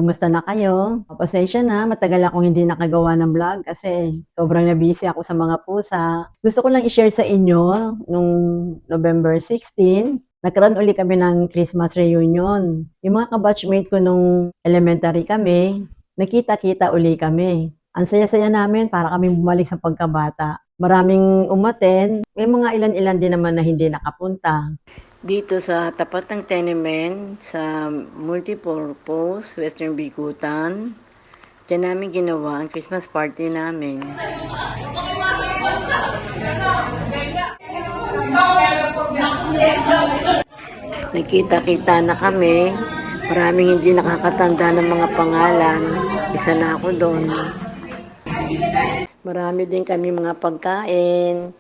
Kumusta na kayo? Pasensya na, matagal akong hindi nakagawa ng vlog kasi sobrang na-busy ako sa mga pusa. Gusto ko lang i-share sa inyo nung November 16, nagkaroon uli kami ng Christmas reunion. Yung mga kabatchmate ko nung elementary kami, nakita-kita uli kami. Ang saya-saya namin para kami bumalik sa pagkabata. Maraming umaten, may mga ilan-ilan din naman na hindi nakapunta. Dito sa tapat ng tenement sa multipurpose Western Bikutan, dyan namin ginawa ang Christmas party namin. Nagkita-kita na kami. Maraming hindi nakakatanda ng mga pangalan. Isa na ako doon. Marami din kami mga pagkain.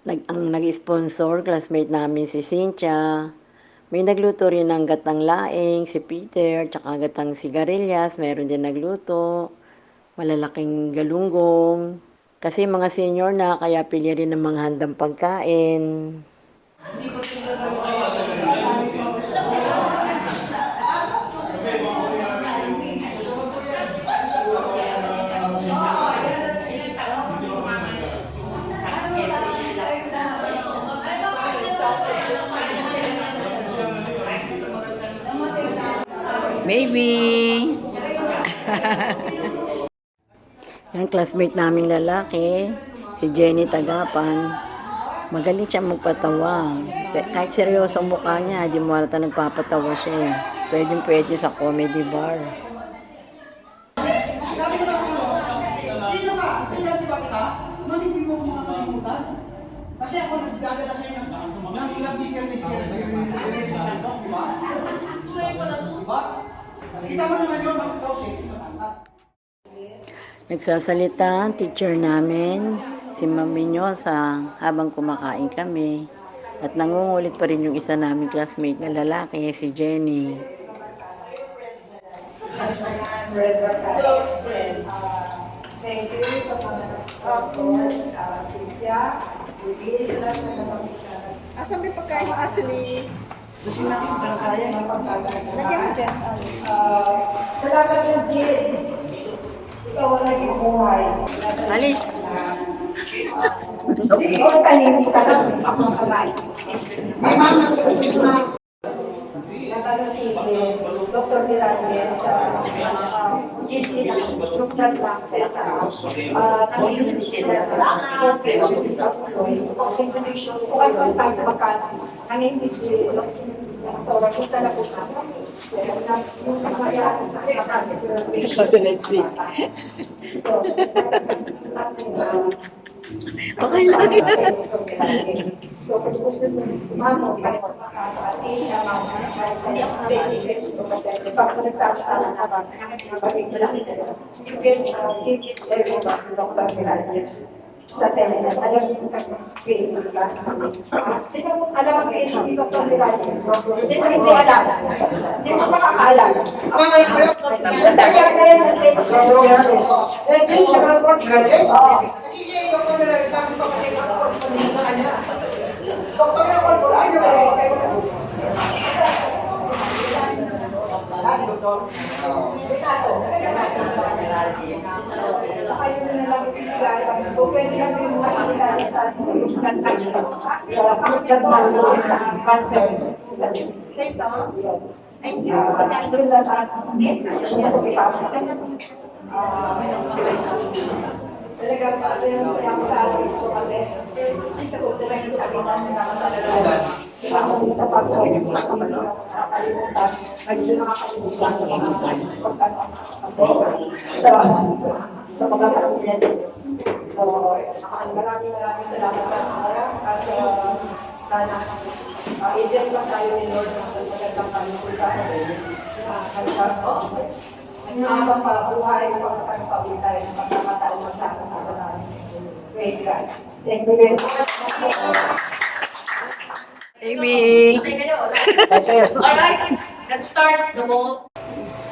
Ang nag-sponsor, classmate namin si Cynthia. May nagluto rin ng gatang laing, si Peter, tsaka gatang sigarilyas, meron din nagluto. Malalaking galunggong. Kasi mga senior na, kaya pili rin ng mga handang pagkain. Maybe. Yan, classmate naming lalaki, si Jenny Tagapan. Magaling siya magpatawa. Kahit seryoso ang mukha niya, di mo halata nagpapatawa siya. Pwede sa comedy bar. Sino ka? Sino ba kita? Ma'am, hindi mo makakalimutan. Kasi ako nagdadala sa inyo ng ilang bigyan ni Sir. Di ba? Diba? Kita mo naman yun, mga kausik. Nagsasalita ang teacher namin, si Ma'am Minyosa, habang kumakain kami. At nangungulit pa rin yung isa naming classmate na lalaki, si Jenny. Thank you sa mga nag-sponsor, Cynthia. Bibili sila ng mga pagkain. Asan may pagkain mo aso ni... Gusto natin para kaya. Lagyan mo dyan. Salamat yung Jin. Ikaw ang naging buhay. Alis! Ikaw ang kaninin ka lang. Ako ang kamay. Ay, ma'am, Nagano si Dr. Milanes sa GC ng Lugtan lang sa nangyayon si Sila. Because we always employ combination kung ano ang kahit magkano. Nangyayon si Dr. Kita na po sa yung nangyayari sa patient. Okay lang. So, kung gusto mo, mamo, kahit makakaatin, pag nagsama-sama na ba, nakabalik sa lang ito. You can take it every month, Dr. Miralles, sa telenet. Alam mo kung feelings ka. Sino alam ang feelings ni Dr. Miralles? Sino hindi alam? Sino makakaalam? Basta yan na rin natin. So, pwede lang yung makikita sa yung kanta niyo. Pagkat na sa cancer. Doon lang talaga kasi yung sa atin ito kasi ito ko sila yung kagitan na talaga ako sa pagkakas nakakalimutan hindi nakakalimutan sa pagkakalimutan so maraming salamat at sana i-just lang tayo ni Lord ng magandang kalimutan mas mahabang pa buhay ng pagkakalimutan tayo ng pagkakataon magsama-sama natin. Praise God. Thank you very much. Amy! Alright, let's start the whole...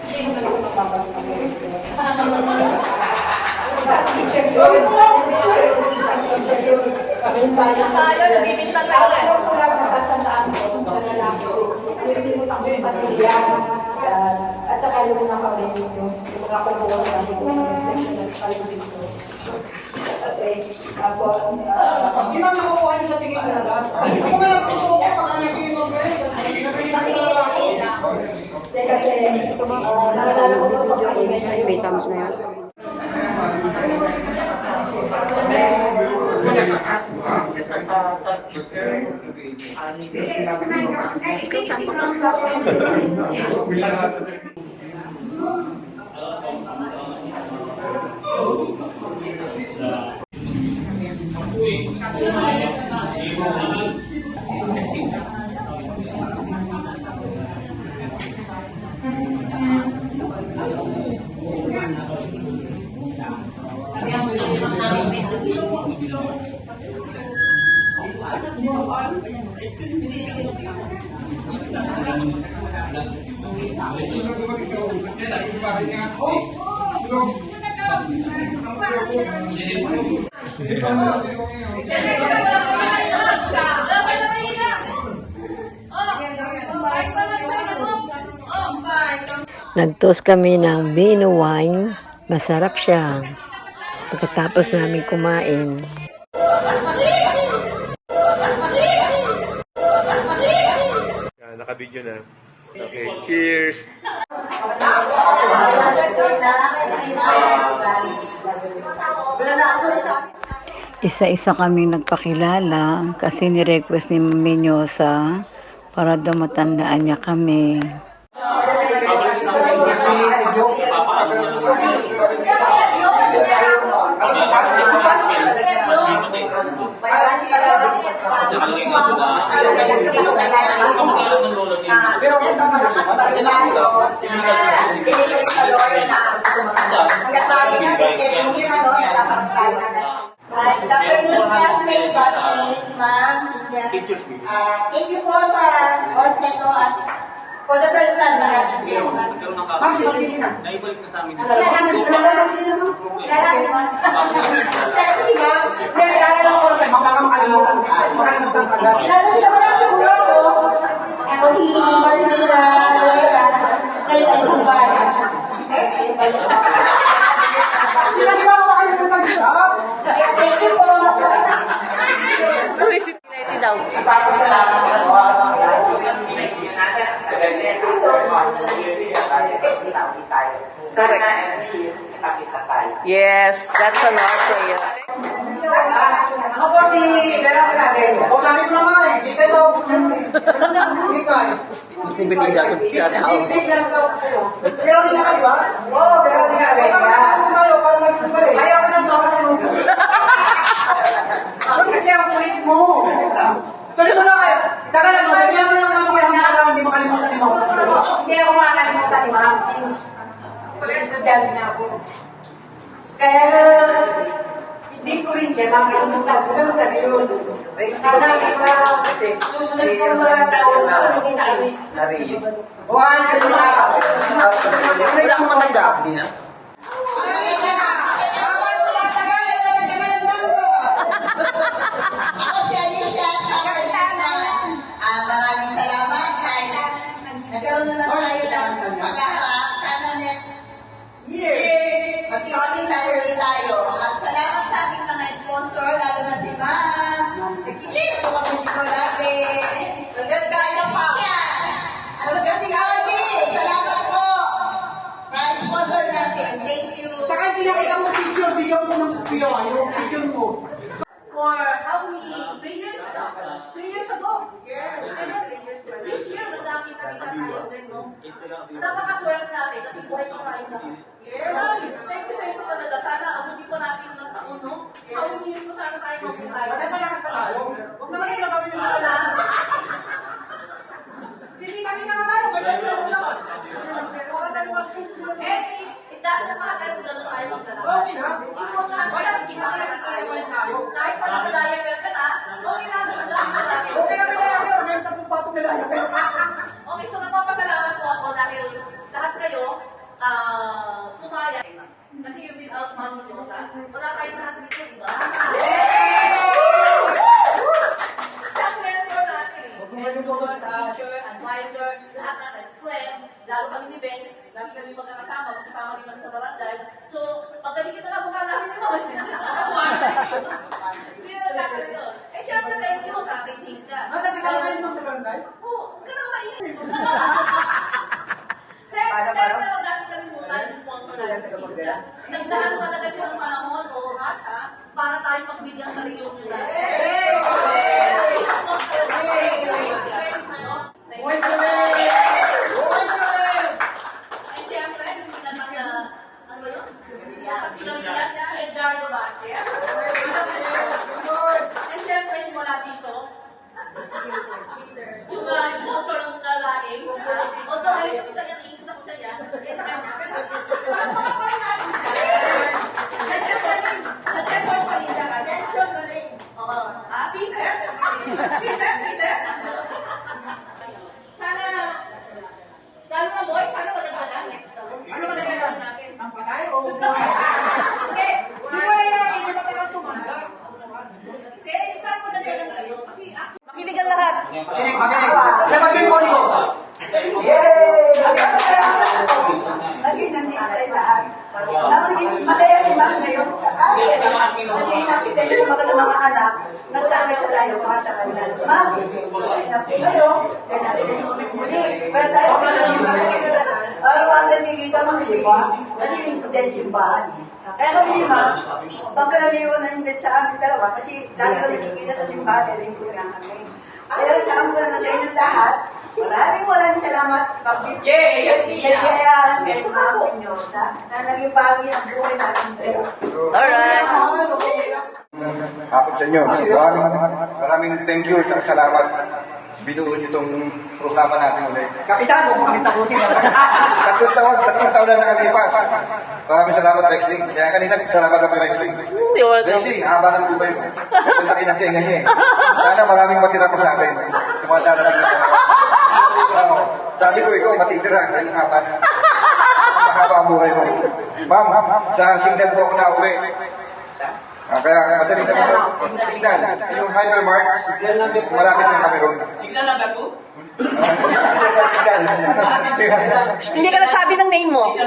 Hindi naman ako mapapagod ng teacher yun. Teacher yun. Akala, nabibintang kayo lang. Ako lang natatandaan ko sa lalaki. Hindi mo takong pamilya. At saka yung nakabili yung mga kumuha natin yung reflection at kalibig ko. Okay, tapos, Hindi naman nakukuha niyo sa tingin na lahat. Ako nga nagtotoo ko, baka nag-iinom kayo. kasi, naalala ko pa pagkaingay na yung isams na yan. Nagtos kami ng Vino wine. Masarap siya. Pagkatapos namin kumain. Naka-video na. Okay, cheers! Isa-isa kaming nagpakilala kasi ni-request ni Minyosa para daw matandaan niya kami. Thank you po sa oras na ito at for the first time na Ma'am, sige na. Naibalik na sa amin. Makakalimutan ka agad. Ilalagay mo lang siguro ako. Ako si Marcelina Loera. Ngayon ay sumbay. Hindi na siya makakalimutan ka. Thank you po. daw. Yes, that's an art player. Ako po si Vera Clavero. O sabi ko na nga eh, kita daw. Hindi ka eh. Hindi binida ko Hindi ka daw. Pero hindi na kayo ba? Oo, Vera Clavero. Ay, kapag tayo para magsumbay eh. Ayaw ko nang makasunod. Kasi ang kulit mo. Tuloy mo na kayo. Tagal ano, bigyan mo yung mga kailangan hindi makalimutan ni Mama. Hindi ako makakalimutan ni Ma'am since estudyante na ako. Kaya hindi ko rin siya makakalimutan. Ano sabi yun? Kasi susunod ko sa taon na hindi namin. O ay, kayo na. Wala akong matanda. Hindi na. Ako si Alicia Summer Lisman. Maraming salamat dahil nagkaroon na tayo ng pag-aarap. Sana next year, mag-iulit tayo. At salamat sa ating mga sponsor, lalo na si Ma'am. Nagkikita ko kami dito lagi. Nagkaya pa. At saka si Arnie, salamat po sa sponsor natin. Thank you. Saka pinakita mo picture, bigyan mo ng video. Yung picture mo. For how many? 3 years na? 3 years ago? Yes. This year, nagkakita-kita tayo din, no? Napakaswerte natin kasi buhay ko tayo na. Thank you talaga. Sana abutin po natin ng taon, no? How many years pa sana tayo mabuhay? Kasi malakas pa tayo. Huwag naman yung gagawin yung mga Wala. Kikita-kita na tayo. Ganyan lang naman. Wala tayo mas- It doesn't matter kung gano'n tayo magdala. Okay na. Importante, Wala, kita-kita tayo. ulit tayo. Kahit pa nakadaya ka na, okay na, magdala natin. Okay na kaya kayo. Meron sa patong nila. Okay, so nagpapasalamat po ako dahil lahat kayo pumayag. Kasi yung without Mami Rosa, wala tayong lahat dito, di ba? Siya ang mentor natin. Mentor, teacher, advisor, lahat natin. Friend, lalo kami ni Ben, lalo lagi kami magkakasama din kami sa barangay. So, pagdating kita nga mukha namin yun. Hindi na natin yun. Eh, syempre, thank you sa aking Sinka. Nagkasama kayo mo sa barangay? Oo, huwag ka na mainit. Sir, wag natin kami muna yung sponsor natin si Sinka. Nagdaan talaga siya ng panahon, oras, ha? Para tayo magbigyan sa reunion natin. Buhay ka namin! Buhay ka namin! Ay, siyempre, hindi naman na, ano ba yun? Sinamilya niya, Edgardo Vazquez. Ay, siyempre, yung wala dito. Yung sponsor ng kalaing. Although, ay, yung isa niya, iingis ako sa niya. Eh, sa kanya. Parang makaparin natin siya. Nag-effort pa rin siya. Attention na rin. Oo. Ah, Peter? Peter? Sana, lalo na boy, sana madagdagan next time. Ano ba nagkakaroon natin? Ang patay o buhay? Hindi! Simulan natin, hindi pa tayo tumanda. Hindi, sana madagdagan kayo. Kasi, makinig ang lahat. Makinig! Labas mo yung body mo! Naging nandito tayo lahat. Naging masaya si Ma'am ngayon. Kasi nakita yung mga sa mga anak, nagkakit sa tayo para sa kanila. Ma'am, masaya na po kayo. Kaya natin yung muli. Pero tayo para si Ma'am. Araw-araw nagigita mga iba. Kasi yung incident yung bahan. Kaya kami ni Ma'am, pagkalaliwan na yung sa amin dalawa, kasi lagi kami nagigita sa simbahan, dahil yung kulang kami. Kaya saan ko na sa inyong lahat, maraming salamat. Kaya guys, mga pinyosa, na naging bagay ang buhay natin kayo. Alright. Ako sa inyo. Maraming thank you at salamat. Binuo niyo itong programa natin ulit. Kapitan, huwag mo kami takutin. Tatlong taon na nakalipas. Maraming salamat, Rexing. Kaya kanina, salamat ako, Rexing. Rexing, haba ng buhay mo. Ang laki ng tenga niya eh. Sana maraming matira ko sa atin. Yung mga darating na salamat. Sabi ko, ikaw matitira. Kaya haba na. Mahaba ang buhay mo. Ma'am, sa signal po ako na uwi. Kaya madali lang ako. Signal. Yung hypermark, malapit ng Cameroon. Signal lang ako. Hindi ka nagsabi ng name mo.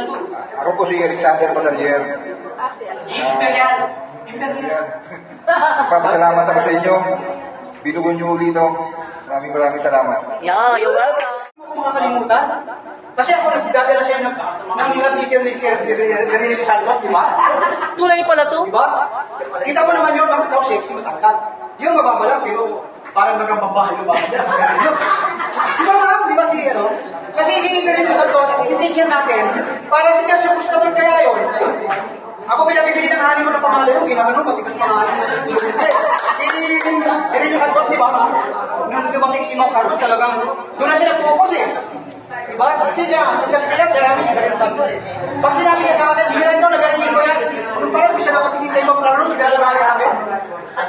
Ako po si Alexander Bonalier. Papasalamat ako sa inyo. Binugon niyo ulit ito. Maraming salamat. Yeah, you're welcome. Huwag mo makakalimutan. Kasi ako nagdadala siya ng ilang liter ni Sir Renee Santos, di ba? Tunay pala to. Di ba? Kita mo naman yun, ikaw sexy, matangkad. Yung mababa lang, pero parang nagambabah yung baba. Di ba ma'am? Di ba si ano? Kasi si Renee Santos, intention natin, para si Tercio Gustavon kaya yun. Ako pinabibili ng honeymoon na pamalo yung ginagano, pati ka pangalan. Hindi, Renee Santos, di ba ma'am? Nung dumating si Ma'am Carlos, talagang doon na siya nag-focus eh. Diba? Kasi siya, kaya namin si Renee Santos eh. Pag sinabi niya sa akin, hindi na ito, nag-arrange ko yan. Kung parang gusto nakatingin kay Ma'am Carlos, ilalabari namin.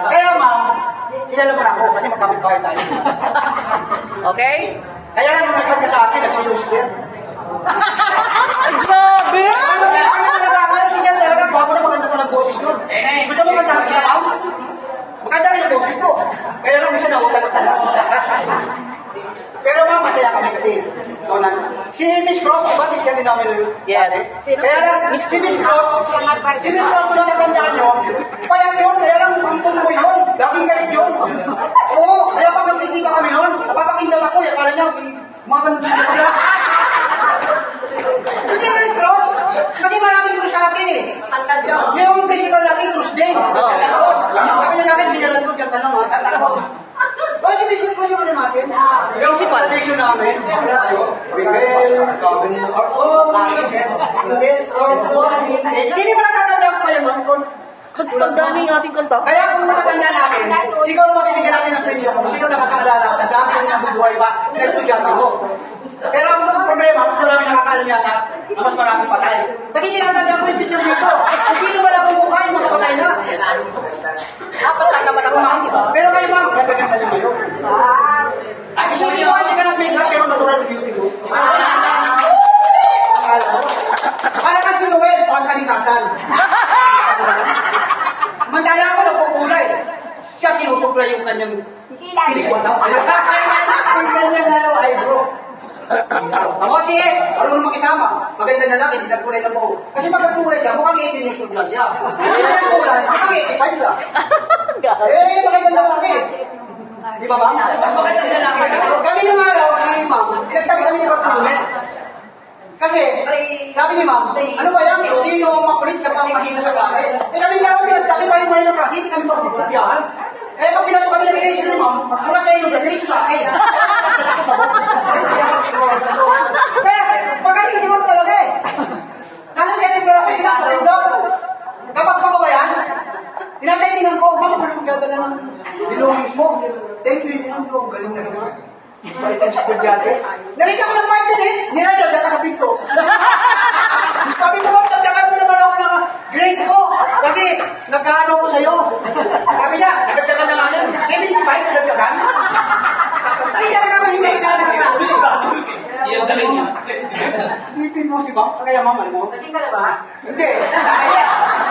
Kaya ma'am, kilala mo na ako kasi magkapit-bahay tayo. Okay? Kaya nung nagkag ka sa akin, nagsilos siya. Grabe! Pero siya talaga, bago na maganda pa ng boses nun. Gusto mo magkakit sa ma'am? Maganda rin ang boses ko. Kaya lang, minsan nakutangat sa lang. Pero ma'am, masaya kami kasi si Miss Cross, diba? Teacher din namin yun. Yes. Kaya lang, si Miss Cross, kung natatandaan nyo, payag yun, kaya lang ang tuloy yun. Laging galit yun. Oo, kaya pag nagkikita kami yun, napapakinggan ako, akala niya, mga ganun din ako. Hindi, Miss Cross, kasi maraming Cruz sa atin eh. Yung principal natin, Cruz din. Sabi niya sa akin, binalantod yan ka lang ha, sa tao. Si Bishop po yung ano natin? Yung foundation namin. Sino ba natatanda ko kayo, ma'am? Pagtanda na yung ating kanta. Kaya kung matatanda natin, siguro mabibigyan natin ng premium kung sino nakakaalala sa dami ng nabubuhay pa na estudyante mo. Pero ang problema, mas marami nakakaalam yata na mas maraming patay. Kasi tinatanda ko yung picture dito. Kung sino ba na bumuka yung mga patay na? Patay na ako, ma'am. Pero kayo, ma'am, ganda-ganda nyo ngayon. Isipin mo kasi ka ng makeup, pero natural beauty mo. Para kasi Noel, pangkalikasan. Mandala ako nagkukulay. Siya sinusupla yung kanyang pilikwa daw. Ang kanyang eyebrow. Ako si Ed, marunong makisama. Maganda na lang, hindi nagkulay na buhok. Kasi pag nagkulay siya, mukhang 18 years old lang siya. Kasi nagkulay, mukhang 85 lang. Maganda na lang eh. Di ba ma'am? Mas maganda na lang. Kami nung araw, si ma'am, pinagtabi kami ni Bartolome. Kasi, sabi ni ma'am, ano ba yan? Sino ang makulit sa pamahina sa klase? Kami nga pinagtabi pa yung ng klase, hindi kami pagpapyahan. Pag binato kami ng relation ni ma'am, magmula sa inyo, diretso sa akin. Ako sa bot. Kaya, magaling si ma'am talaga eh. Nasa second floor kasi sinasabi daw. Kapag pagawayan, tinatainingan ko, ma'am, ano magdadala ng belongings mo? Thank you, ma'am. Galing na naman. Balik ang estudyante. Nakita ko ng 5 minutes, niradagdag ka sa pinto. Sabi ko, ma'am, sagdagan mo naman ako ng grade ko. Kasi, nagkaano ko sa'yo. Sabi niya, nagdagdagan na nga yan. 75 nagdagdagan. Hindi ka na naman hindi ka na klase. Yan talaga niya. Ipin mo si Bang, kaya mama mo. Kasi ka na ba? Hindi.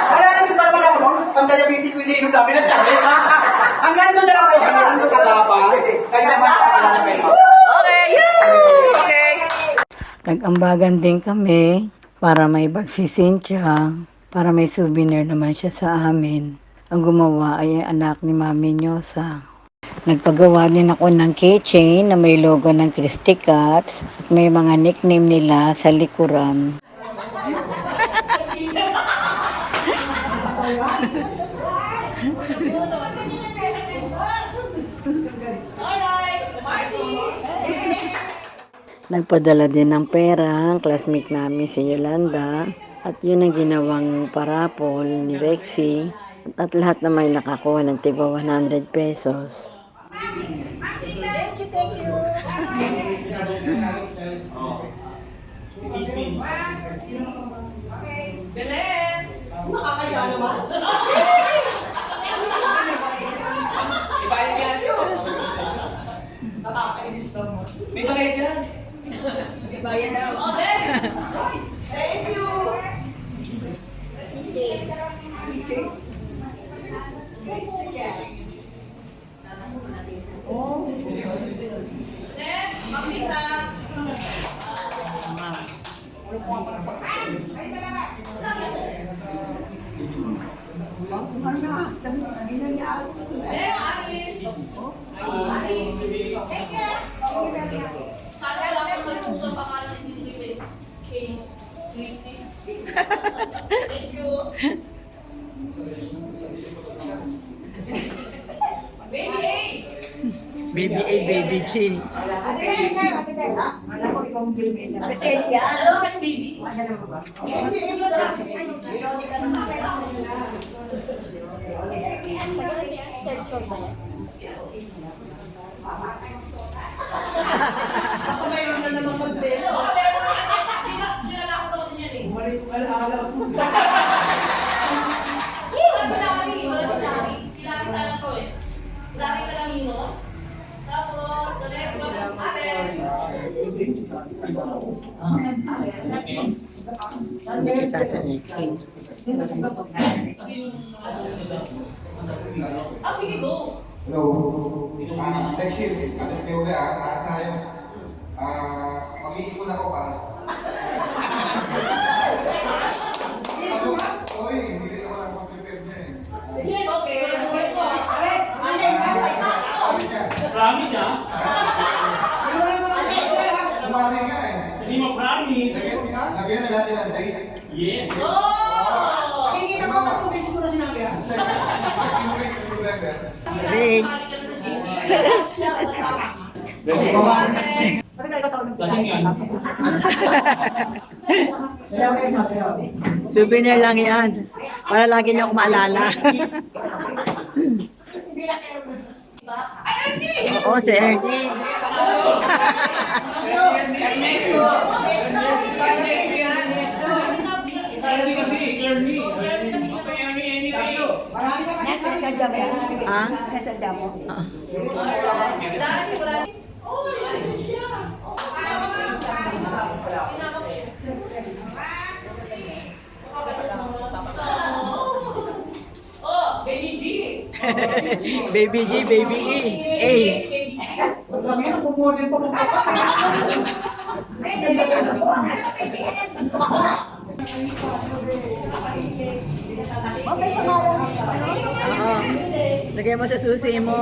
Kaya kasi para ako noon, pang-diabetic ko iniinom namin ng tablet. Hanggang doon na lang ako. Hanggang doon sa tapa. Kaya naman nakalala kayo. Okay, okay. Nag-ambagan din kami para may bag si Cynthia, para may souvenir naman siya sa amin. Ang gumawa ay ang anak ni Mami Nyosa. Nagpagawa din ako ng keychain na may logo ng Christy Cats at may mga nickname nila sa likuran. Alright, Marcy. Nagpadala din ng pera ang classmate namin si Yolanda at yun ang ginawang parapol ni Rexy at lahat naman nakakuha ng tigwa 100 pesos. Belen. Nakakaya naman. Ibayad yan yun. Nakakainis naman. May bayad yan. May bayad na. Okay. Thank you. Next, makita. Alice. Sana lang ako malimutan pangalan ni Didi Case. Christy. Thank you. Baby A. Baby A, Baby G. Arcelia. Ano kayong baby? Ako mayroon na naman mag-selo. Kilala ko naman din yan eh. Wala si Lari. Kilala sana ko eh. Lari Calaminos. Tapos, the next one is Alex. Kita sa Rexy. Ah, sige, go. Hello. Next year, kasi kayo ulit lahat tayo. Mag-iipon ako para. Sorry, hindi rin ako nag-prepare niya eh. It's okay. Promise ah. Kumari nga eh. Hindi mo promise. Lagyan na natin ang date. Yes. Oh! Kikita ko na kung beses ko na sinabi ha. Second week of November. Rex. Lasing yan. Souvenir lang yan. Para lagi niyo ako maalala. Oo, si Ernie. Ernie kasi, Ernie. Nasadya mo yan? Ha? Nasadya mo? Dati, wala. Oh, ayun siya. Sinama ko siya. Oh, baby G. Baby G, Baby E. A. Baby G. Kami na pumulin pa Oo. Lagay mo sa susi mo.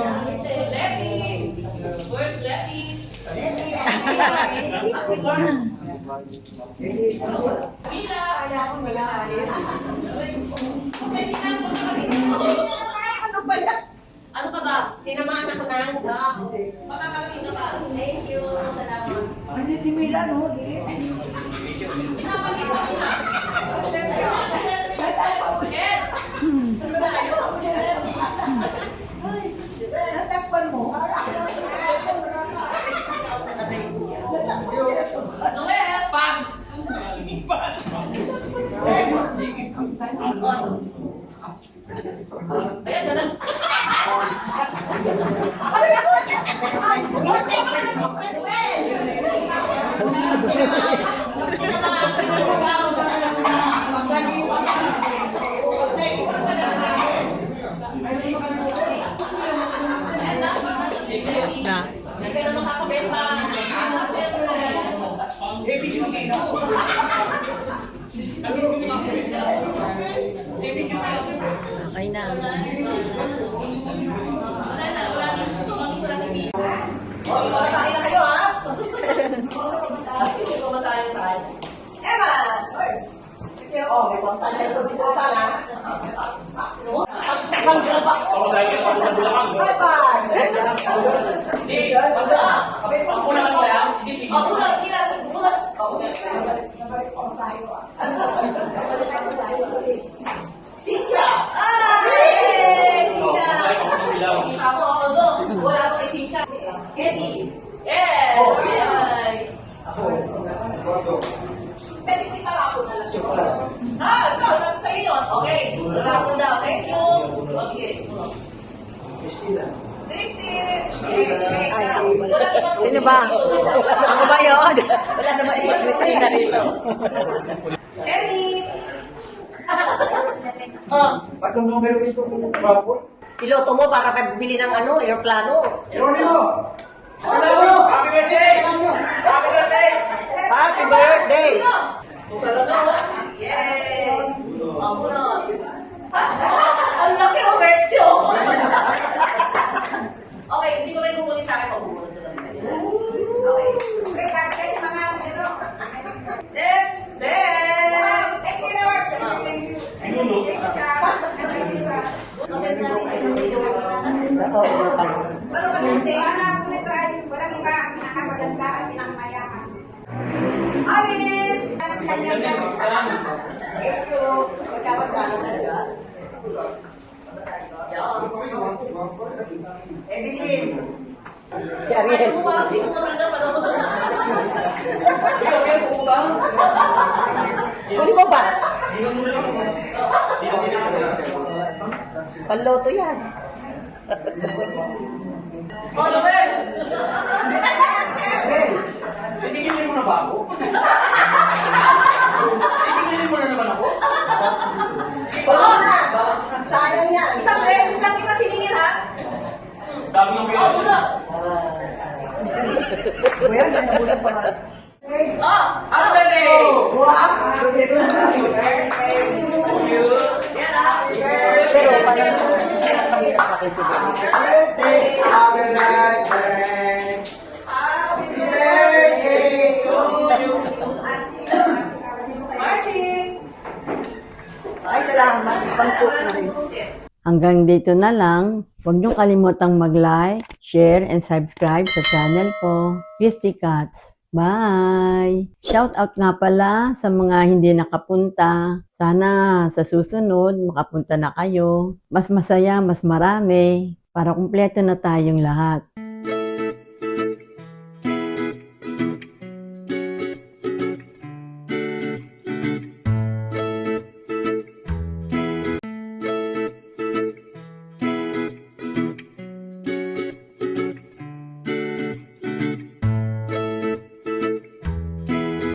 Letty! Where's Letty? Ano ba yan? Ano pa ba? Tinamaan ako ng Makakarating ka ba? Thank you. Salamat. Hindi Mila, no? Pinapalik mo na. Yes! Natakpan mo. Noel! Pas! Ayan, dyan na. Na. Okay na. Oh, ipamasahin na kayo, ha? Ipamasahin tayo. Emma! Oh, may pangsan na sa buta na. Ako dahil ako sa Bulacan. Hindi, ako na lang kaya. Hindi, Oh, bulat, bulat, bulat. Cynthia! Ay! Oo, Cynthia! balik ako ng ilaw. Isa ko ako doon. Wala ko kay Cynthia. Eddie! Yes! Ay! Pwede ko iparapon na lang siya. Ikaw, nasa sa'yo yun. Okay, parapon daw. Thank you. O, sige. Christine! Sino ba? Ako ba yun? Wala naman ipag-witry na rito. Eddie! Oh, Patong numero gusto ko ng trabaho. Piloto mo para bili ng ano, aeroplano. Geronimo! Happy birthday! Happy birthday! Happy birthday! talaga, oh. Yay! Ako na. Ang laki o version. Okay, hindi ko rin kukunin sa akin. Mabubulan ko lang. Okay. Next, Ben! Thank you, Lord. Pinuno. Ano ba yun? Alice! Ito, magkawag-kawag talaga. Evelyn! Si Ariel. Ay, parang di ko matanda pa naman. Ikaw, kaya po ba? Pwede mo ba? Hindi Panloto yan. Oh, Noel! Isigilin mo na ba ako? Isigilin mo na naman ako? Oo na! Sayang yan! Isang beses lang kita siningil, ha? Dami ng Oh, pera. wala. Oh, Happy birthday! yan, ha? Pero parang mahirap pa kayo siguro. Happy birthday! Happy birthday to you! Marcy! Ay, salamat. Pang-cook na rin. Hanggang dito na lang. Huwag niyong kalimutang mag-like, share, and subscribe sa channel ko, Christy Cats. Bye! Shout out nga pala sa mga hindi nakapunta. Sana sa susunod, makapunta na kayo. Mas masaya, mas marami, para kumpleto na tayong lahat.